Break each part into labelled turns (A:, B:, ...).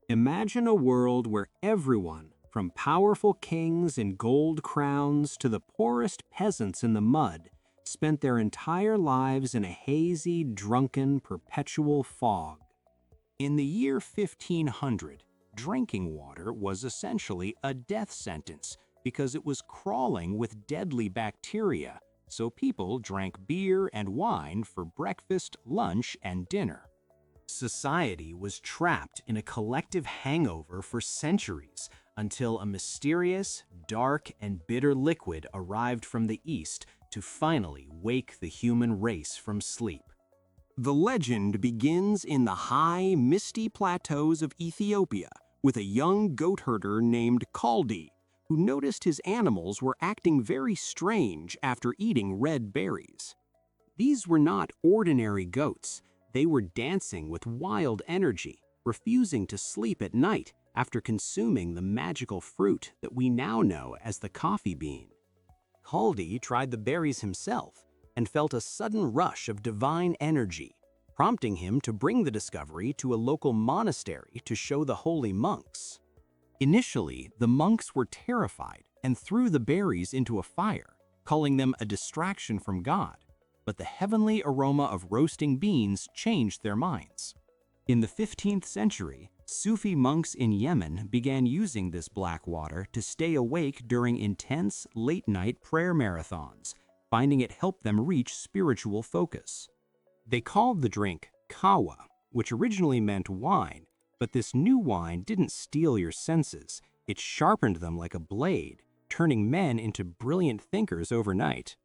A: Imagine a world where everyone, from powerful kings in gold crowns to the poorest peasants in the mud, spent their entire lives in a hazy, drunken, perpetual fog. In the year 1500, drinking water was essentially a death sentence because it was crawling with deadly bacteria, so people drank beer and wine for breakfast, lunch, and dinner. Society was trapped in a collective hangover for centuries until a mysterious, dark, and bitter liquid arrived from the east to finally wake the human race from sleep. The legend begins in the high, misty plateaus of Ethiopia with a young goat herder named Kaldi, who noticed his animals were acting very strange after eating red berries. These were not ordinary goats. They were dancing with wild energy, refusing to sleep at night after consuming the magical fruit that we now know as the coffee bean. Kaldi tried the berries himself and felt a sudden rush of divine energy, prompting him to bring the discovery to a local monastery to show the holy monks. Initially, the monks were terrified and threw the berries into a fire, calling them a distraction from God. But the heavenly aroma of roasting beans changed their minds. In the 15th century, Sufi monks in Yemen began using this black water to stay awake during intense, late-night prayer marathons, finding it helped them reach spiritual focus. They called the drink kawa, which originally meant wine, but this new wine didn't steal your senses. It sharpened them like a blade, turning men into brilliant thinkers overnight.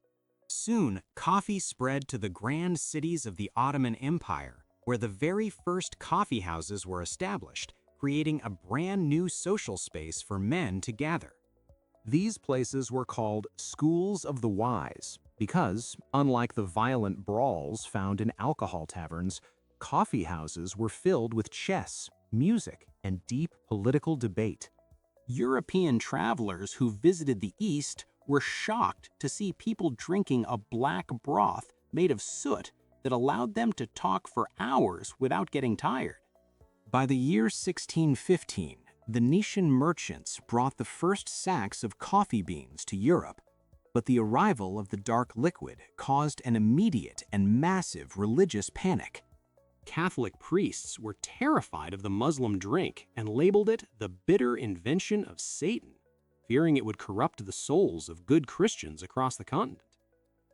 A: Soon, coffee spread to the grand cities of the Ottoman Empire, where the very first coffee houses were established, creating a brand new social space for men to gather. These places were called schools of the wise because, unlike the violent brawls found in alcohol taverns, coffee houses were filled with chess, music, and deep political debate. European travelers who visited the East were shocked to see people drinking a black broth made of soot that allowed them to talk for hours without getting tired. By the year 1615, the Venetian merchants brought the first sacks of coffee beans to Europe, but the arrival of the dark liquid caused an immediate and massive religious panic. Catholic priests were terrified of the Muslim drink and labeled it the bitter invention of Satan, fearing it would corrupt the souls of good Christians across the continent.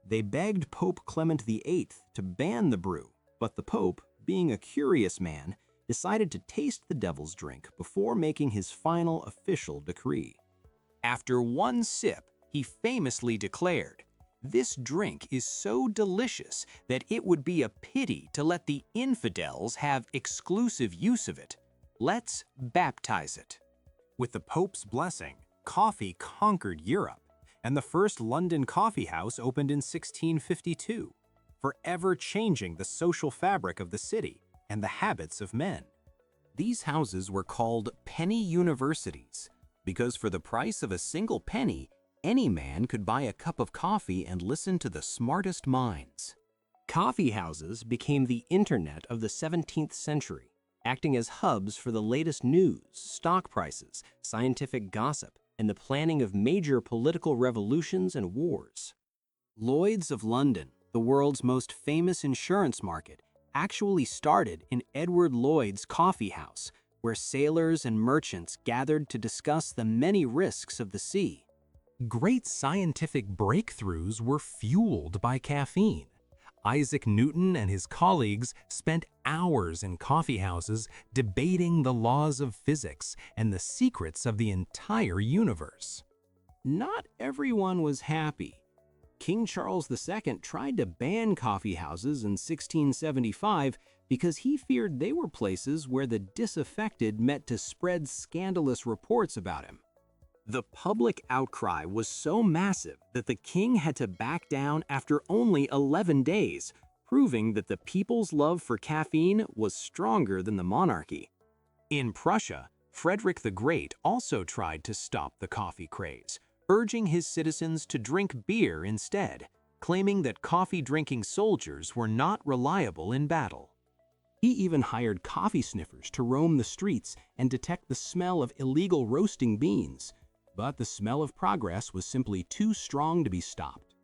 A: They begged Pope Clement VIII to ban the brew, but the Pope, being a curious man, decided to taste the devil's drink before making his final official decree. After one sip, he famously declared, "This drink is so delicious that it would be a pity to let the infidels have exclusive use of it. Let's baptize it." With the Pope's blessing, coffee conquered Europe, and the first London coffee house opened in 1652, forever changing the social fabric of the city and the habits of men. These houses were called penny universities because for the price of a single penny, any man could buy a cup of coffee and listen to the smartest minds. Coffee houses became the internet of the 17th century, acting as hubs for the latest news, stock prices, scientific gossip, and the planning of major political revolutions and wars. Lloyd's of London, the world's most famous insurance market, actually started in Edward Lloyd's coffee house, where sailors and merchants gathered to discuss the many risks of the sea. Great scientific breakthroughs were fueled by caffeine. Isaac Newton and his colleagues spent hours in coffee houses debating the laws of physics and the secrets of the entire universe. Not everyone was happy. King Charles II tried to ban coffee houses in 1675 because he feared they were places where the disaffected met to spread scandalous reports about him. The public outcry was so massive that the king had to back down after only 11 days, proving that the people's love for caffeine was stronger than the monarchy. In Prussia, Frederick the Great also tried to stop the coffee craze, urging his citizens to drink beer instead, claiming that coffee-drinking soldiers were not reliable in battle.
B: He even hired coffee sniffers to roam the streets and detect the smell of illegal roasting beans. But the smell of progress was simply too strong to be stopped.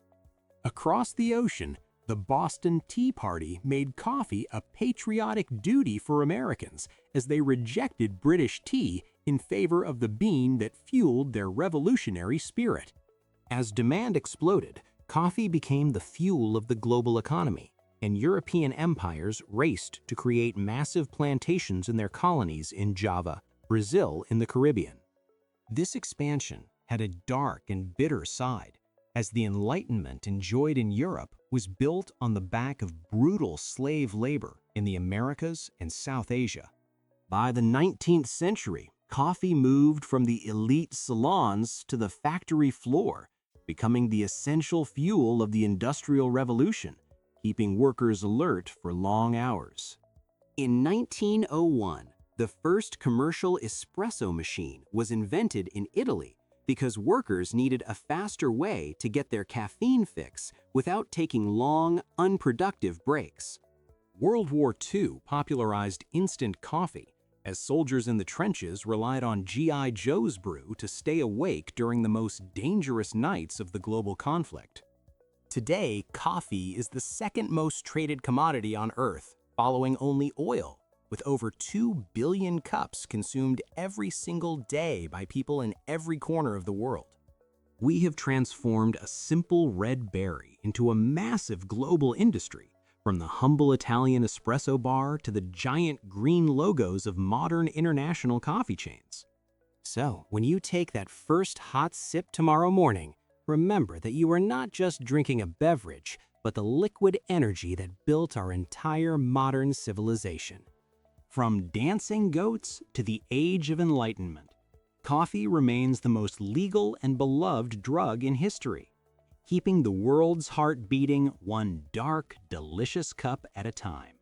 B: Across the ocean, the Boston Tea Party made coffee a patriotic duty for Americans as they rejected British tea in favor of the bean that fueled their revolutionary spirit. As demand exploded, coffee became the fuel of the global economy, and European empires raced to create massive plantations in their colonies in Java, Brazil, and the Caribbean. This expansion had a dark and bitter side, as the Enlightenment enjoyed in Europe was built on the back of brutal slave labor in the Americas and South Asia. By the 19th century, coffee moved from the elite salons to the factory floor, becoming the essential fuel of the Industrial Revolution, keeping workers alert for long hours. In 1901, the first commercial espresso machine was invented in Italy because workers needed a faster way to get their caffeine fix without taking long, unproductive breaks. World War II popularized instant coffee, as soldiers in the trenches relied on G.I. Joe's brew to stay awake during the most dangerous nights of the global conflict. Today, coffee is the second most traded commodity on Earth, following only oil, with over 2 billion cups consumed every single day by people in every corner of the world. We have transformed a simple red berry into a massive global industry, from the humble Italian espresso bar to the giant green logos of modern international coffee chains. So, when you take that first hot sip tomorrow morning, remember that you are not just drinking a beverage, but the liquid energy that built our entire modern civilization. From dancing goats to the Age of Enlightenment, coffee remains the most legal and beloved drug in history, keeping the world's heart beating one dark, delicious cup at a time.